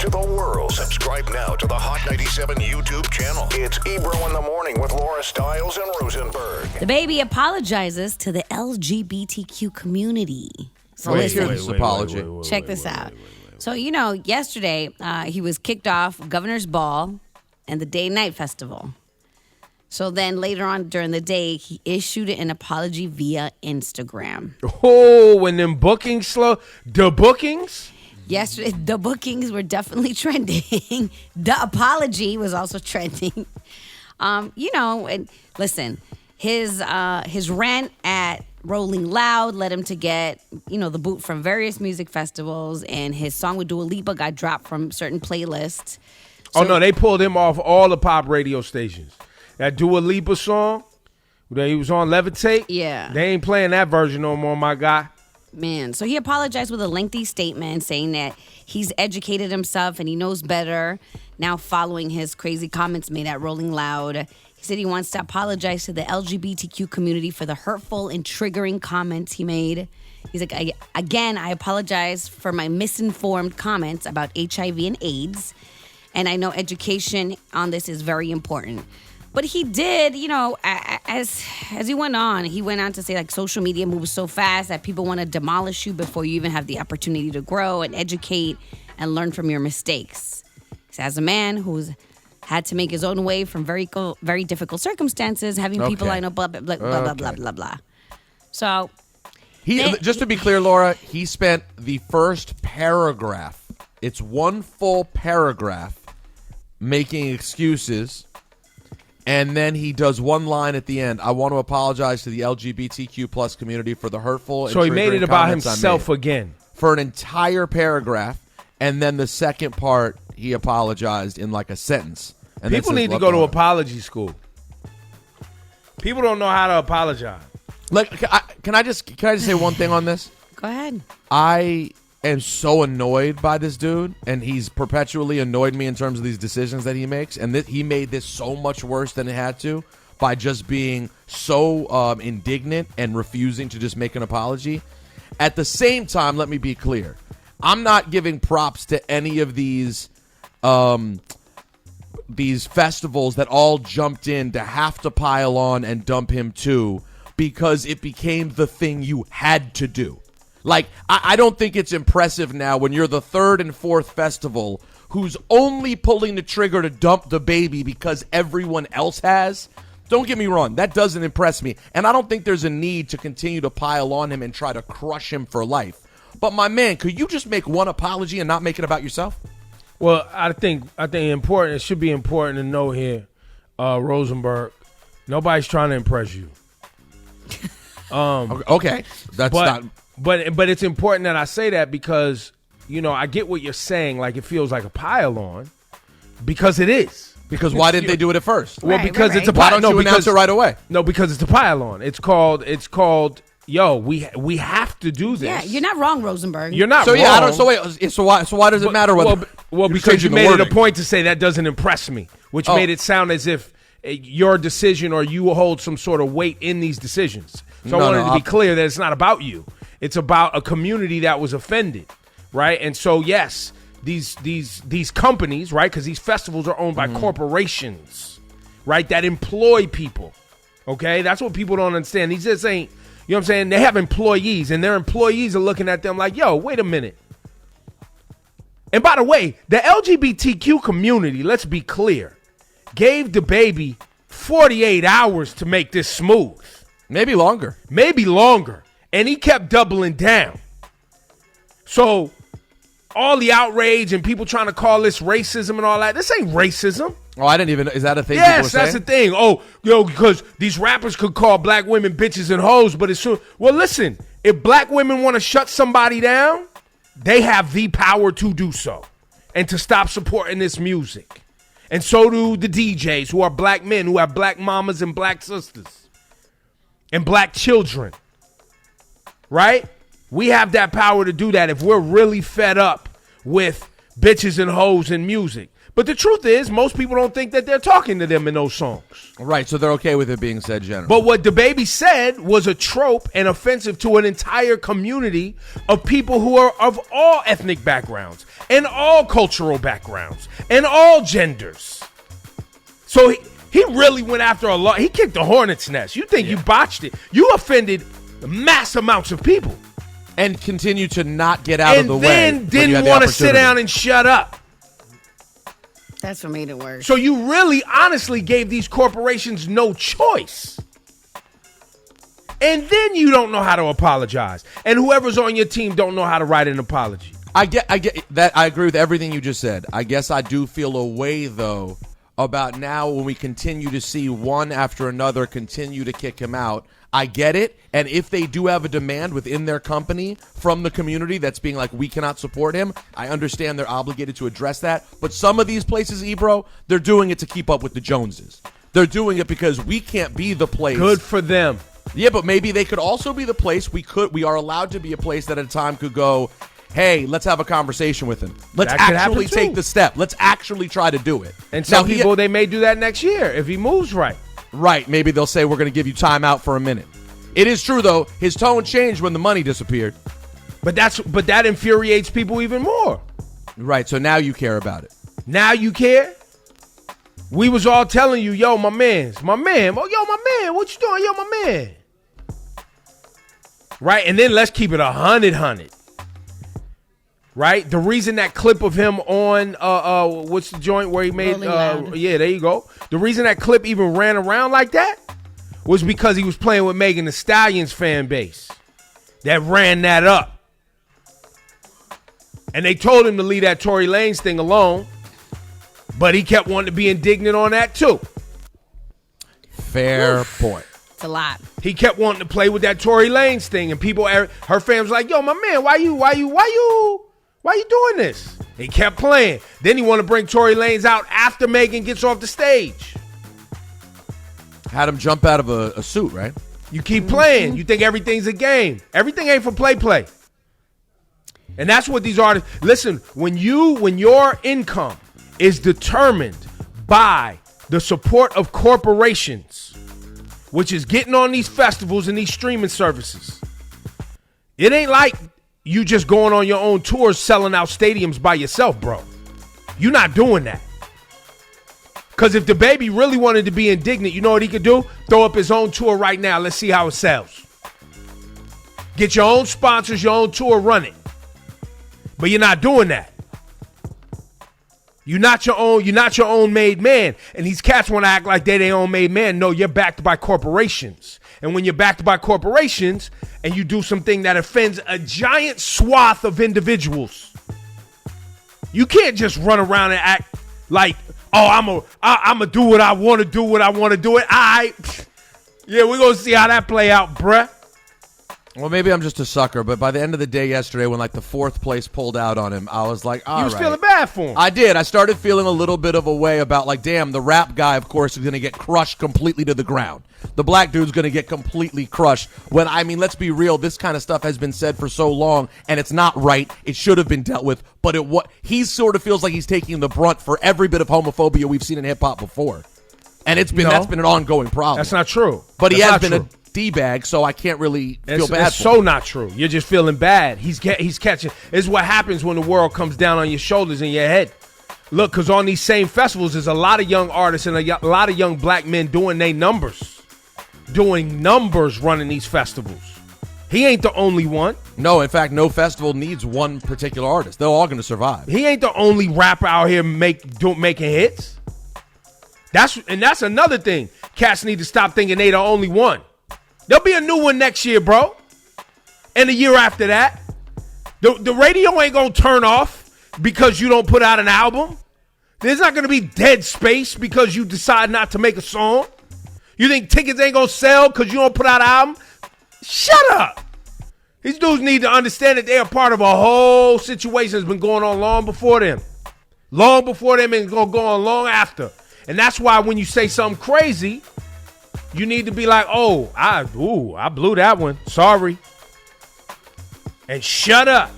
to the world. Subscribe now to the Hot 97 YouTube channel. It's Ebro in the Morning with Laura Stiles and Rosenberg. DaBaby apologizes to the LGBTQ community. So Let's hear listen, this apology. check this out. So, yesterday he was kicked off Governor's Ball and the Day Night Festival. So then later on during the day, he issued an apology via Instagram. Oh, when them bookings slow, the bookings? Yesterday, the bookings were definitely trending. The apology was also trending. And listen, his rant at Rolling Loud led him to get, the boot from various music festivals, and his song with Dua Lipa got dropped from certain playlists. Oh, no, they pulled him off all the pop radio stations. That Dua Lipa song that he was on Levitate, yeah, they ain't playing that version no more, my guy. Man, so he apologized with a lengthy statement saying that he's educated himself and he knows better now following his crazy comments made at Rolling Loud. He said he wants to apologize to the LGBTQ community for the hurtful and triggering comments he made. He's like, I apologize for my misinformed comments about HIV and AIDS. And I know education on this is very important. But he did, as he went on to say, like, social media moves so fast that people want to demolish you before you even have the opportunity to grow and educate and learn from your mistakes. So as a man who's had to make his own way from very difficult circumstances, having people I know, blah, blah, blah, blah, blah, blah, blah. So. Just to be clear, Laura, he spent the first paragraph. It's one full paragraph making excuses. And then he does one line at the end. I want to apologize to the LGBTQ plus community for the hurtful. So he made it about himself again. For an entire paragraph. And then the second part, he apologized in like a sentence. And people need to go to apology school. People don't know how to apologize. Like, can I just say one thing on this? Go ahead. I am so annoyed by this dude, and he's perpetually annoyed me in terms of these decisions that he makes, and he made this so much worse than it had to by just being so indignant and refusing to just make an apology. At the same time, let me be clear. I'm not giving props to any of these festivals that all jumped in to have to pile on and dump him too, because it became the thing you had to do. Like, I don't think it's impressive now when you're the third and fourth festival who's only pulling the trigger to dump DaBaby because everyone else has. Don't get me wrong, that doesn't impress me. And I don't think there's a need to continue to pile on him and try to crush him for life. But my man, could you just make one apology and not make it about yourself? Well, I think it should be important to know here, Rosenberg, nobody's trying to impress you. Okay, that's not... But it's important that I say that because, I get what you're saying. Like, it feels like a pile on because it is. Because why didn't they do it at first? Well, because it's a pile on. Why don't you announce it right away? No, because it's a pile on. It's called, yo, we have to do this. Yeah, you're not wrong, Rosenberg. You're not wrong. Yeah, so why does it matter whether... Well, because you made it a point to say that doesn't impress me, which made it sound as if your decision or you hold some sort of weight in these decisions. So I wanted to be clear that it's not about you. It's about a community that was offended, right? And so, yes, these companies, right, because these festivals are owned by corporations, right, that employ people, okay? That's what people don't understand. These just ain't, you know what I'm saying? They have employees, and their employees are looking at them like, yo, wait a minute. And by the way, the LGBTQ community, let's be clear, gave DaBaby 48 hours to make this smooth. Maybe longer. And he kept doubling down. So all the outrage and people trying to call this racism and all that, this ain't racism. Oh, I didn't even know. Is that a thing? Yes, that's the thing. Oh, because these rappers could call black women bitches and hoes, but it's true. Well, listen, if black women want to shut somebody down, they have the power to do so and to stop supporting this music. And so do the DJs who are black men, who have black mamas and black sisters and black children. Right? We have that power to do that if we're really fed up with bitches and hoes in music. But the truth is, most people don't think that they're talking to them in those songs. Right, so they're okay with it being said generally. But what DaBaby said was a trope and offensive to an entire community of people who are of all ethnic backgrounds and all cultural backgrounds and all genders. So he really went after a lot. He kicked the hornet's nest. You think you botched it. You offended mass amounts of people. And continue to not get out of the way. And then didn't want to sit down and shut up. That's what made it worse. So you really honestly gave these corporations no choice. And then you don't know how to apologize. And whoever's on your team don't know how to write an apology. I get that. I agree with everything you just said. I guess I do feel a way, though, about now when we continue to see one after another continue to kick him out. I get it. And if they do have a demand within their company from the community that's being like, we cannot support him, I understand they're obligated to address that. But some of these places, Ebro, they're doing it to keep up with the Joneses. They're doing it because we can't be the place. Good for them. Yeah, but maybe they could also be the place we are allowed to be a place that at a time could go, hey, let's have a conversation with him. Let's actually take the step. Let's actually try to do it. And some people, they may do that next year if he moves right. Right. Maybe they'll say, we're going to give you time out for a minute. It is true, though. His tone changed when the money disappeared. But that infuriates people even more. Right. So now you care about it. Now you care? We was all telling you, yo, my man, what you doing? Yo, my man. Right? And then let's keep it 100. Right? The reason that clip of him on what's the joint where he made yeah, there you go. The reason that clip even ran around like that was because he was playing with Megan Thee Stallion's fan base that ran that up. And they told him to leave that Tory Lanez thing alone, but he kept wanting to be indignant on that too. Fair point. It's a lot. He kept wanting to play with that Tory Lanez thing, and people, her fans like, yo, my man, why you doing this? He kept playing. Then he wanted to bring Tory Lanez out after Megan gets off the stage. Had him jump out of a suit, right? You keep playing. You think everything's a game. Everything ain't for play. And that's what these artists, listen, when your income is determined by the support of corporations, which is getting on these festivals and these streaming services, it ain't like you just going on your own tours selling out stadiums by yourself, bro. You're not doing that. Because if DaBaby really wanted to be indignant, you know what he could do? Throw up his own tour right now. Let's see how it sells. Get your own sponsors, your own tour running. But you're not doing that. You're not your own made man. And these cats want to act like they their own made man. No, you're backed by corporations. And when you're backed by corporations and you do something that offends a giant swath of individuals, you can't just run around and act like, oh, I'm a do what I want to do what I want to do it. Yeah, we're going to see how that play out, bruh. Well, maybe I'm just a sucker, but by the end of the day yesterday when, like, the fourth place pulled out on him, I was like, all right. You was feeling bad for him. I did. I started feeling a little bit of a way about, like, damn, the rap guy, of course, is going to get crushed completely to the ground. The black dude's going to get completely crushed. When, I mean, let's be real, this kind of stuff has been said for so long, and it's not right. It should have been dealt with, but he sort of feels like he's taking the brunt for every bit of homophobia we've seen in hip-hop before. And that's been an ongoing problem. That's not true. But he has been a D-bag, so I can't really feel bad it's so not true. You're just feeling bad. He's catching. It's what happens when the world comes down on your shoulders and your head. Look, because on these same festivals, there's a lot of young artists and a lot of young black men doing numbers running these festivals. He ain't the only one. No, in fact, no festival needs one particular artist. They're all going to survive. He ain't the only rapper out here making hits. That's another thing. Cats need to stop thinking they the only one. There'll be a new one next year, bro. And the year after that. The radio ain't going to turn off because you don't put out an album. There's not going to be dead space because you decide not to make a song. You think tickets ain't going to sell because you don't put out an album? Shut up. These dudes need to understand that they are part of a whole situation that's been going on long before them. Long before them and going to go on long after. And that's why when you say something crazy, you need to be like, I blew that one. Sorry. And shut up.